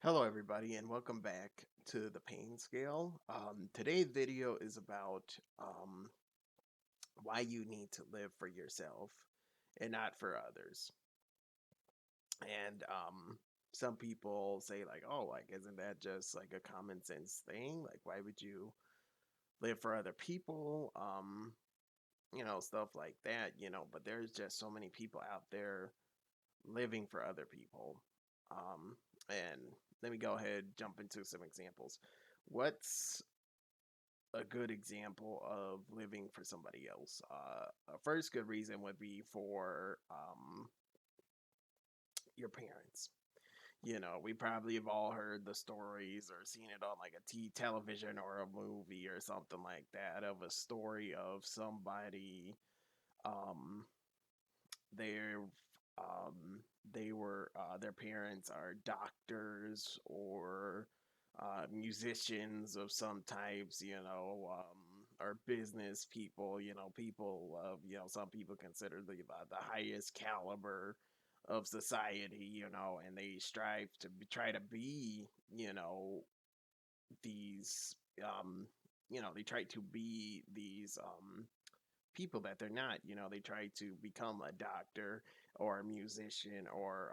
Hello, everybody, and welcome back to the Pain Scale. Today's video is about why you need to live for yourself and not for others. And some people say, like, oh, like, isn't that just like a common sense thing? Like, why would you live for other people? Stuff like that, but there's just so many people out there living for other people. And let me go ahead jump into some examples. What's a good example of living for somebody else? A first good reason would be for your parents. We probably have all heard the stories or seen it on like a television or a movie or something like that of a story of somebody um, they're um, they were their parents are doctors or musicians of some types, or business people, people of, some people consider the highest caliber of society, and they strive to try to be, these, they try to be these people that they're not. They try to become a doctor or a musician or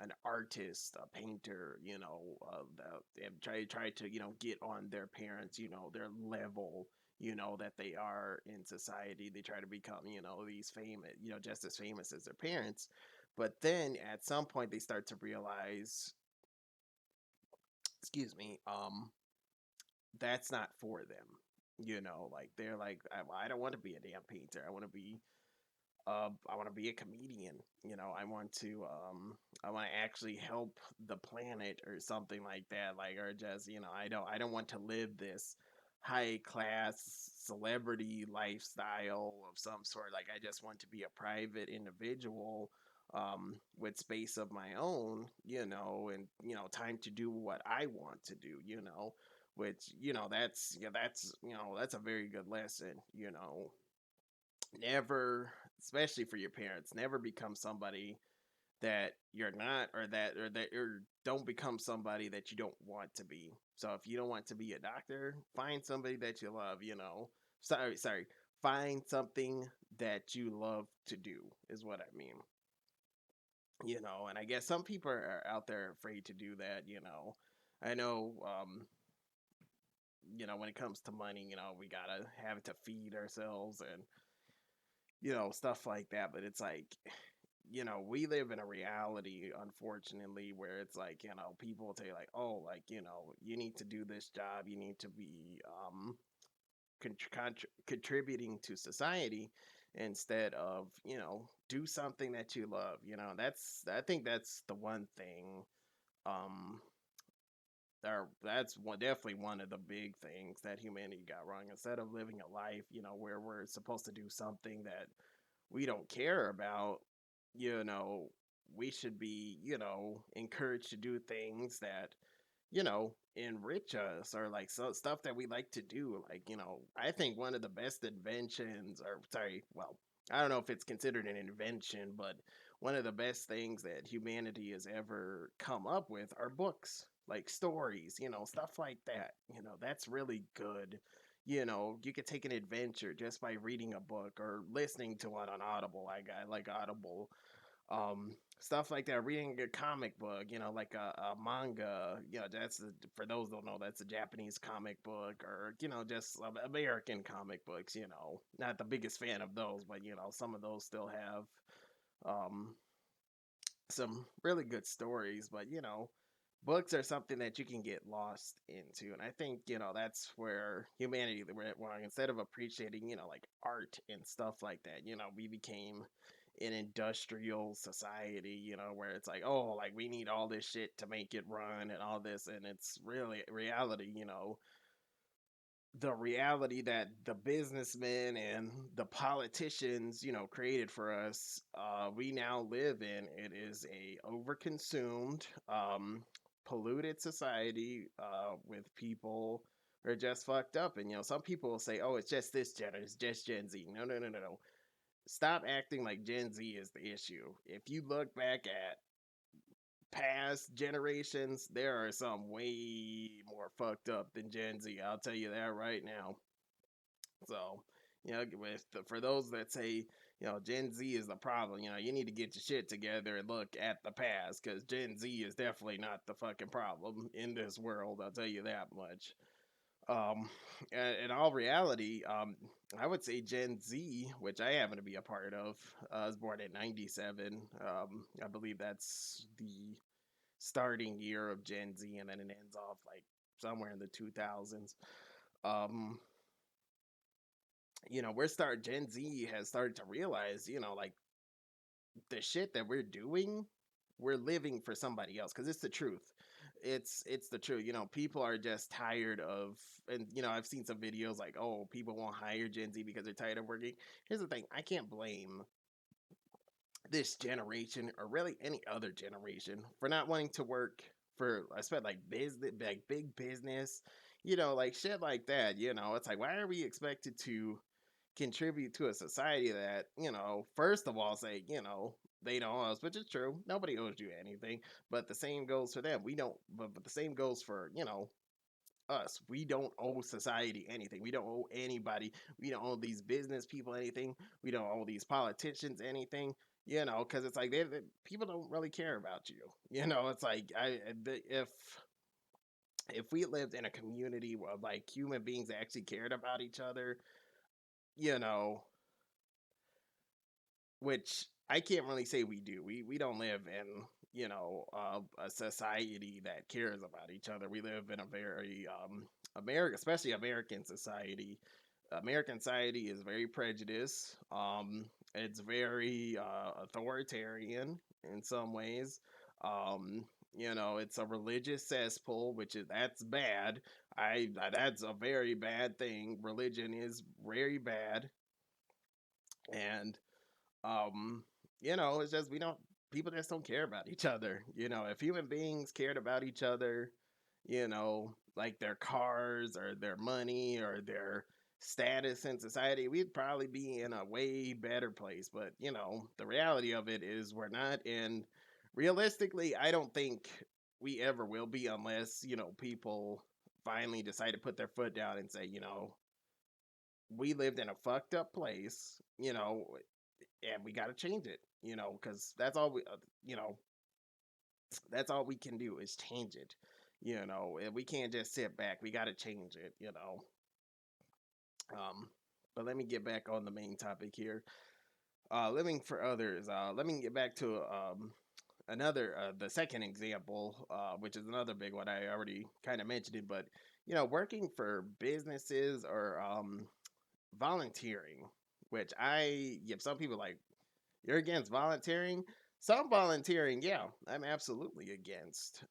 an artist, a painter. They try to get on their parents, their level. That they are in society. They try to become these famous, just as famous as their parents. But then at some point they start to realize, excuse me, that's not for them. Like they're like, I don't want to be a damn painter. I want to be a comedian. I want to actually help the planet or something like that. Like, or just, I don't want to live this high class celebrity lifestyle of some sort. Like, I just want to be a private individual with space of my own, and time to do what I want to do, which that's yeah, that's a very good lesson, never, especially for your parents, never become somebody that you're not, or that you don't become somebody that you don't want to be. So if you don't want to be a doctor, find somebody that you love, sorry, find something that you love to do is what I mean. And I guess some people are out there afraid to do that. I know, when it comes to money, we gotta have it to feed ourselves and stuff like that. But it's like, we live in a reality, unfortunately, where it's like, people will tell you, like, oh, like, you need to do this job, you need to be contributing to society instead of, do something that you love. I think that's the one thing. Um, that's definitely one of the big things that humanity got wrong. Instead of living a life, where we're supposed to do something that we don't care about, you know, we should be, encouraged to do things that, enrich us, or like stuff that we like to do. Like, I think one of the best inventions, or sorry, well, I don't know if it's considered an invention, but one of the best things that humanity has ever come up with are books, like stories, stuff like that. That's really good. You could take an adventure just by reading a book or listening to one on Audible. I like Audible, stuff like that, reading a comic book, like a manga. That's for those who don't know, that's a Japanese comic book, or just American comic books. Not the biggest fan of those, but some of those still have um some really good stories. But books are something that you can get lost into, and I think that's where humanity went wrong. Instead of appreciating like art and stuff like that, we became an industrial society, where it's like, oh, like we need all this shit to make it run and all this, and it's really reality, the reality that the businessmen and the politicians, created for us, we now live in. It is a overconsumed, polluted society, with people who are just fucked up. And some people will say, "Oh, it's just this gen, it's just Gen Z." No, no, no, no, no. Stop acting like Gen Z is the issue. If you look back at past generations, there are some way more fucked up than Gen Z. I'll tell you that right now. So, for those that say, Gen Z is the problem, you need to get your shit together and look at the past because Gen Z is definitely not the fucking problem in this world. I'll tell you that much. Um, in all reality, I would say Gen Z, which I happen to be a part of, was born in '97. I believe that's the starting year of Gen Z, and then it ends off like somewhere in the 2000s. Um, Gen Z has started to realize, like the shit that we're doing, we're living for somebody else because it's the truth. It's the truth. People are just tired of, and I've seen some videos like, oh, people won't hire Gen Z because they're tired of working. Here's the thing: I can't blame this generation or really any other generation for not wanting to work for, I spent like business, like big business, like shit like that. It's like, why are we expected to contribute to a society that, first of all, say, they don't owe us, which is true. Nobody owes you anything. But the same goes for them. We don't, but the same goes for, us. We don't owe society anything. We don't owe anybody. We don't owe these business people anything. We don't owe these politicians anything. Because it's like people don't really care about you. It's like if we lived in a community where like human beings actually cared about each other, you know, which I can't really say we do. We don't live in a society that cares about each other. We live in a very America, especially American society. American society is very prejudiced. It's very authoritarian in some ways. It's a religious cesspool, which is that's bad. That's a very bad thing. Religion is very bad, and um, it's just we don't people just don't care about each other. If human beings cared about each other, like their cars or their money or their status in society, we'd probably be in a way better place. But, the reality of it is we're not. And realistically, I don't think we ever will be unless, people finally decide to put their foot down and say, we lived in a fucked up place, and we got to change it, because that's all we can do is change it, and we can't just sit back. We got to change it. Um, but let me get back on the main topic here. Living for others. Let me get back to another, the second example, which is another big one. I already kind of mentioned it, but working for businesses or volunteering, which some people like, you're against volunteering. Some volunteering, yeah, I'm absolutely against.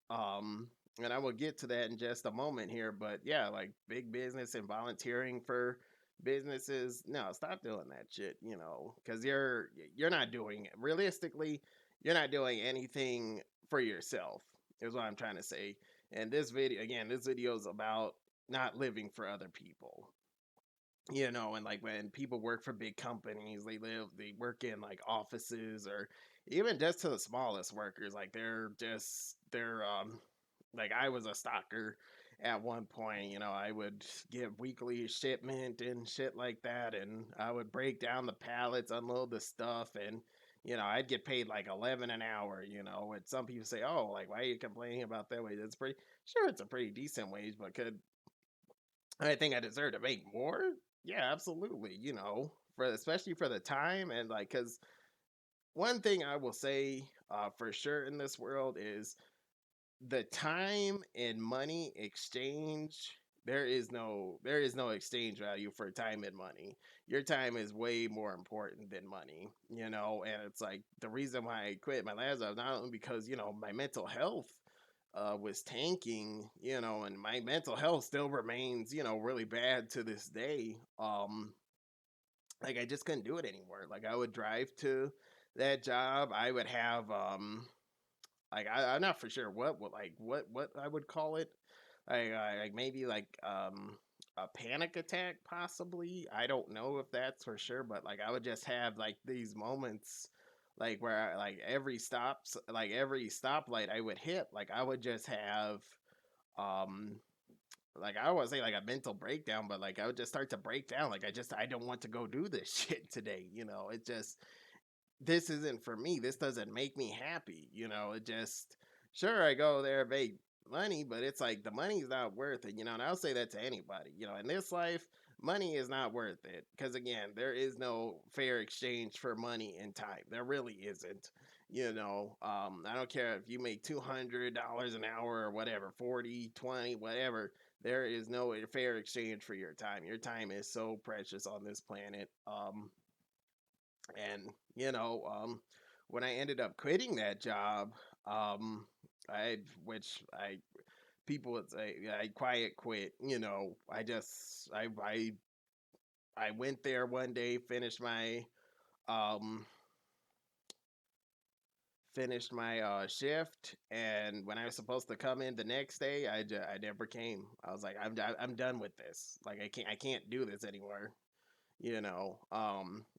And I will get to that in just a moment here. But yeah, like big business and volunteering for businesses, no, stop doing that shit. Because you're not doing it realistically. You're not doing anything for yourself. Is what I'm trying to say. And this video is about not living for other people. And like when people work for big companies, they work in like offices or even just to the smallest workers, like they're like I was a stocker at one point. I would get weekly shipment and shit like that, and I would break down the pallets, unload the stuff, and I'd get paid like 11 an hour. And some people say, oh, like, why are you complaining about that wage? It's pretty sure it's a pretty decent wage, but could I think I deserve to make more? Yeah, absolutely. For especially for the time, and like, because one thing I will say for sure in this world is the time and money exchange. There is no exchange value for time and money. Your time is way more important than money. And it's like the reason why I quit my last job, not only because my mental health was tanking, and my mental health still remains, really bad to this day. Like I just couldn't do it anymore. Like I would drive to that job, I would have like I'm not for sure what I would call it. Like maybe like a panic attack possibly. I don't know if that's for sure, but like I would just have like these moments like where like every stoplight I would hit, like I would just have um like I would say like a mental breakdown, but like I would just start to break down. Like I don't want to go do this shit today. It just this isn't for me. This doesn't make me happy. It just sure I go there make money, but it's like the money's not worth it. And I'll say that to anybody. In this life, money is not worth it because again, there is no fair exchange for money and time. There really isn't. I don't care if you make $200 an hour or whatever, 40, 20, whatever. There is no fair exchange for your time. Your time is so precious on this planet. And when I ended up quitting that job, which I people would say I quiet quit. I went there one day, um finished my shift, and when I was supposed to come in the next day, I never came. I was like, I'm done with this. Like I can't do this anymore.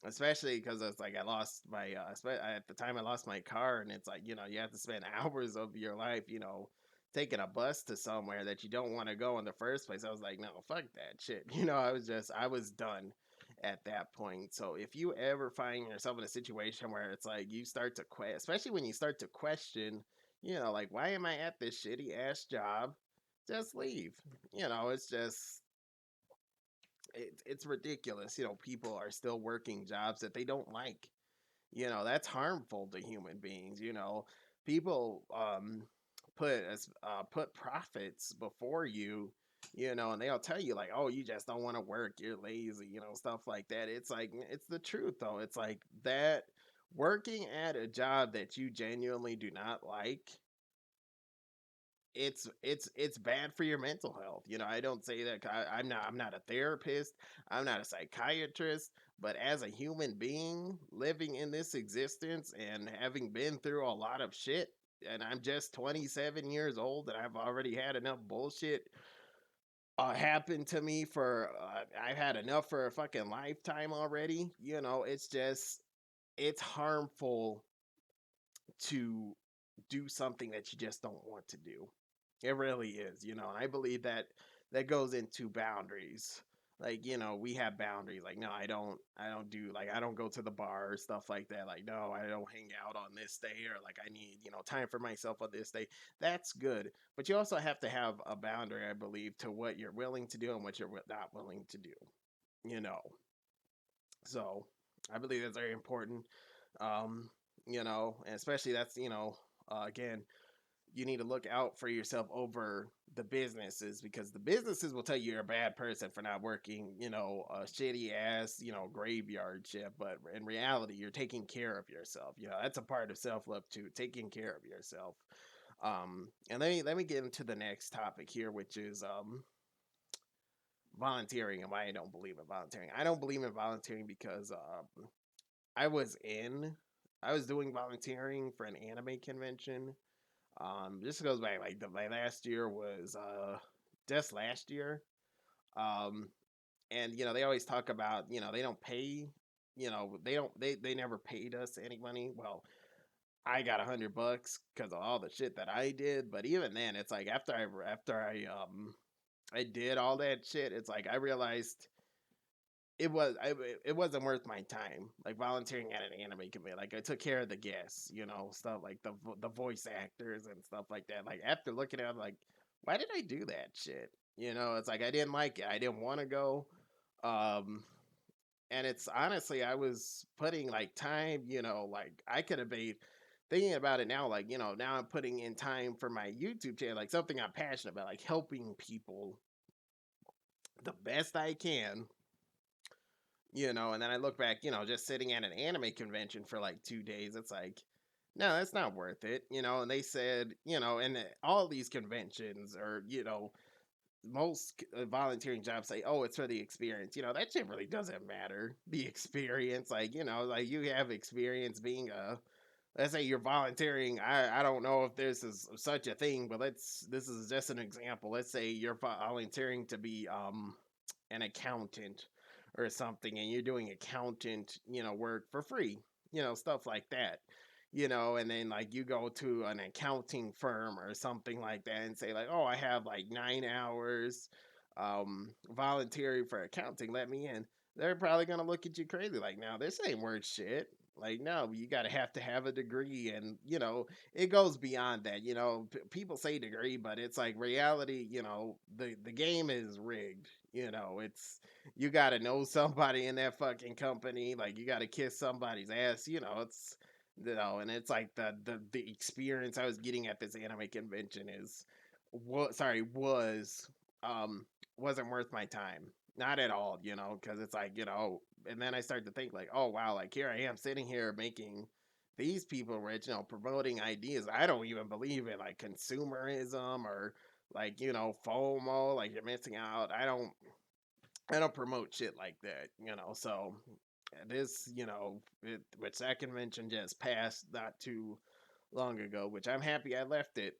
Especially because it's like I lost my at the time I lost my car, and it's like you have to spend hours of your life taking a bus to somewhere that you don't want to go in the first place. I was like, no, fuck that shit. I was done at that point. So if you ever find yourself in a situation where it's like you start to quit, especially when you start to question, like why am I at this shitty ass job, just leave. It's just it's ridiculous. People are still working jobs that they don't like. That's harmful to human beings. People put profits before you. And they'll tell you like, oh, you just don't want to work, you're lazy, stuff like that. It's like it's the truth though. It's like that working at a job that you genuinely do not like, it's bad for your mental health. I don't say that I'm not a therapist, I'm not a psychiatrist, but as a human being living in this existence and having been through a lot of shit, and I'm just 27 years old and I've already had enough bullshit happen to me for I've had enough for a fucking lifetime already. It's just it's harmful to do something that you just don't want to do. It really is, and I believe that that goes into boundaries. Like, we have boundaries. Like, no, I don't do like I don't go to the bar or stuff like that. Like, no, I don't hang out on this day or like I need, time for myself on this day. That's good. But you also have to have a boundary, I believe, to what you're willing to do and what you're not willing to do. You know. So, I believe that's very important. Um, and especially that's, again, you need to look out for yourself over the businesses because the businesses will tell you you're a bad person for not working, a shitty ass, graveyard shift. But in reality, you're taking care of yourself. That's a part of self love too, taking care of yourself. And let me get into the next topic here, which is volunteering and why I don't believe in volunteering. I don't believe in volunteering because I was in, I was doing volunteering for an anime convention. This goes back like my last year was just last year. Um, and they always talk about they don't pay, they never paid us any money. Well, I got $100 because of all the shit that I did, but even then, it's like after I did all that shit, it's like I realized it wasn't worth my time like volunteering at an anime committee. Like I took care of the guests, stuff like the voice actors and stuff like that. Like after looking at it, I'm like, why did I do that shit? It's like I didn't like it, I didn't want to go. um and it's honestly I was putting like time, like I could have made, thinking about it now, like now I'm putting in time for my YouTube channel, like something I'm passionate about, like helping people the best I can. And then I look back, just sitting at an anime convention for like 2 days, it's like, no, that's not worth it. And they said, and all these conventions or, most volunteering jobs say, oh, it's for the experience. That shit really doesn't matter. The experience, like, like you have experience being let's say you're volunteering. I don't know if this is such a thing, but this is just an example. Let's say you're volunteering to be, an accountant or something and you're doing accountant, work for free. stuff like that. And then like you go to an accounting firm or something like that and say like, "Oh, I have like 9 hours voluntary for accounting, let me in." They're probably gonna look at you crazy like, "Now this ain't worth shit." Like, no, you gotta have to have a degree, and it goes beyond that. People say degree, but it's like reality. The game is rigged. It's you gotta know somebody in that fucking company. Like, you gotta kiss somebody's ass. And it's like the experience I was getting at this anime convention was um wasn't worth my time, not at all, because it's like, and then I started to think like, oh wow, like here I am sitting here making these people rich, promoting ideas I don't even believe in, like consumerism or like, FOMO, like you're missing out. I don't promote shit like that, so this, which that convention just passed not too long ago, which I'm happy I left it.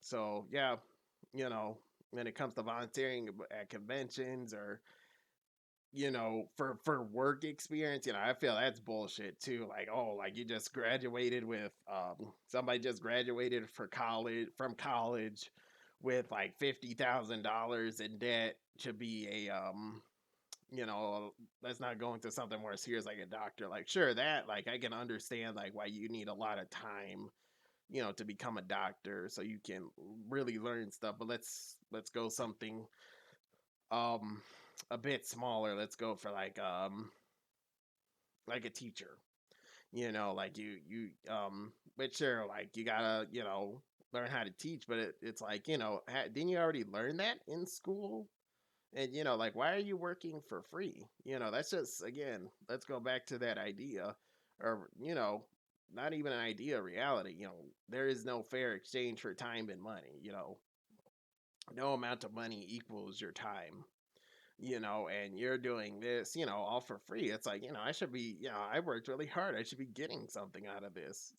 So yeah, you know, when it comes to volunteering at conventions or for work experience, I feel that's bullshit too. Like, oh, like you just graduated with somebody just graduated from college with like $50,000 in debt to be a let's not go into something more serious like a doctor. Like, sure, that like I can understand like why you need a lot of time, to become a doctor so you can really learn stuff. But let's go something um a bit smaller. Let's go for like a teacher. Like but sure, like you gotta, learn how to teach, but it's like, didn't you already learn that in school? And like, why are you working for free? That's just, again, let's go back to that idea, or not even an idea, reality. There is no fair exchange for time and money. No amount of money equals your time. And you're doing this, all for free. It's like, I should be, I worked really hard. I should be getting something out of this,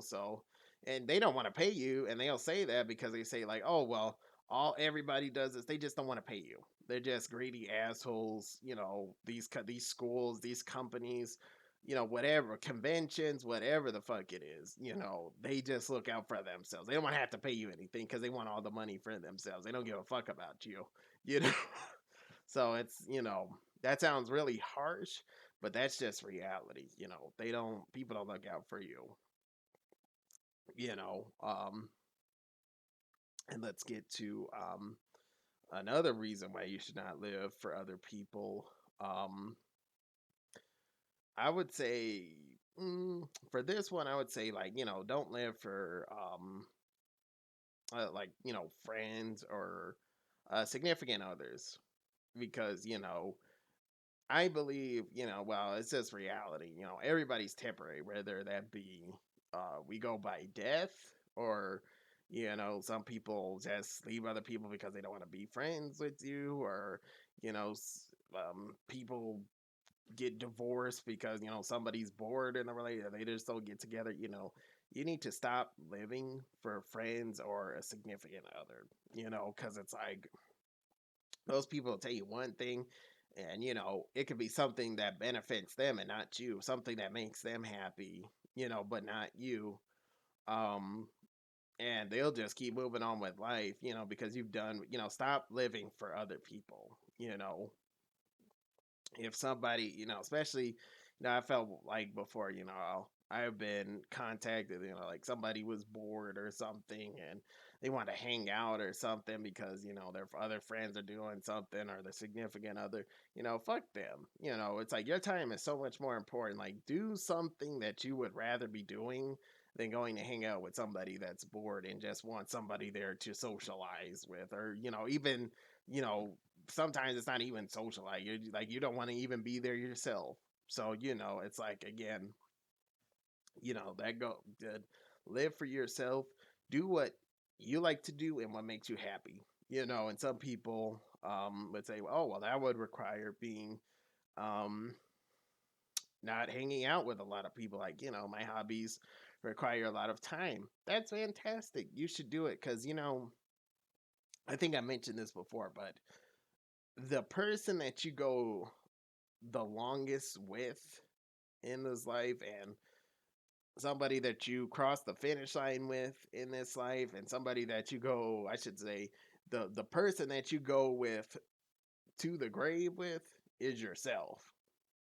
so, and they don't want to pay you. And they'll say that because they say, like, oh, well, all everybody does is they just don't want to pay you. They're just greedy assholes, these schools, these companies, whatever, conventions, whatever the fuck it is, they just look out for themselves. They don't want to have to pay you anything because they want all the money for themselves. They don't give a fuck about you, you know. So it's, that sounds really harsh, but that's just reality. People don't look out for you, you know. And let's get to another reason why you should not live for other people. Um, I would say, for this one, I would say, like, don't live for, like, friends or significant others because, I believe, well, it's just reality. Everybody's temporary, whether that be we go by death or, some people just leave other people because they don't want to be friends with you, or, people get divorced because, somebody's bored in a relationship. They just don't get together. You need to stop living for friends or a significant other, because it's like those people will tell you one thing, and it could be something that benefits them and not you, something that makes them happy, but not you. um and they'll just keep moving on with life, because you've done, stop living for other people. If somebody, especially, I felt like before, I've been contacted, like somebody was bored or something and they want to hang out or something because, their other friends are doing something or the significant other, fuck them. It's like your time is so much more important. Like, do something that you would rather be doing than going to hang out with somebody that's bored and just wants somebody there to socialize with, or, even, you know, sometimes it's not even social. Like you don't want to even be there yourself. So it's like, again, that go good. Live for yourself. Do what you like to do and what makes you happy. And some people would say, oh well, that would require being um not hanging out with a lot of people. Like, my hobbies require a lot of time. That's fantastic. You should do it because I think I mentioned this before, but the person that you go the longest with in this life and somebody that you cross the finish line with in this life, and somebody that you go, I should say, the person that you go with to the grave with is yourself.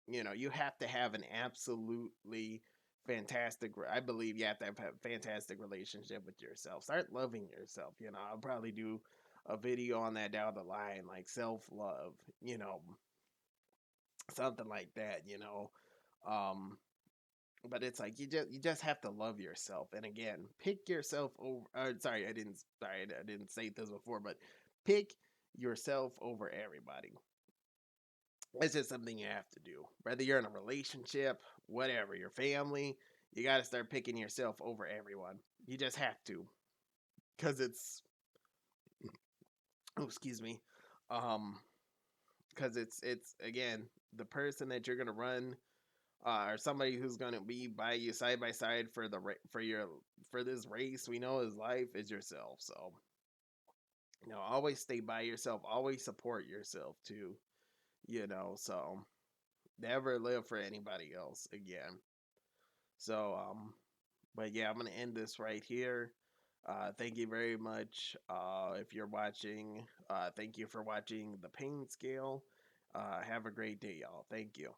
You know, you have to have an absolutely fantastic, I believe you have to have a fantastic relationship with yourself. Start loving yourself. You know, I'll probably do a video on that down the line, like self love, you know, something like that, you know. Um, but it's like you just have to love yourself. And again, pick yourself over. I didn't say this before, but pick yourself over everybody. It's just something you have to do. Whether you're in a relationship, whatever, your family, you got to start picking yourself over everyone. You just have to, because it's oh, excuse me, um, because it's again the person that you're gonna run, or somebody who's gonna be by you side by side for for this race we know is life is yourself. So you know, always stay by yourself, always support yourself too. You know, so never live for anybody else again. So, but yeah, I'm gonna end this right here. Thank you very much. If you're watching, thank you for watching the pain scale. Have a great day, y'all. Thank you.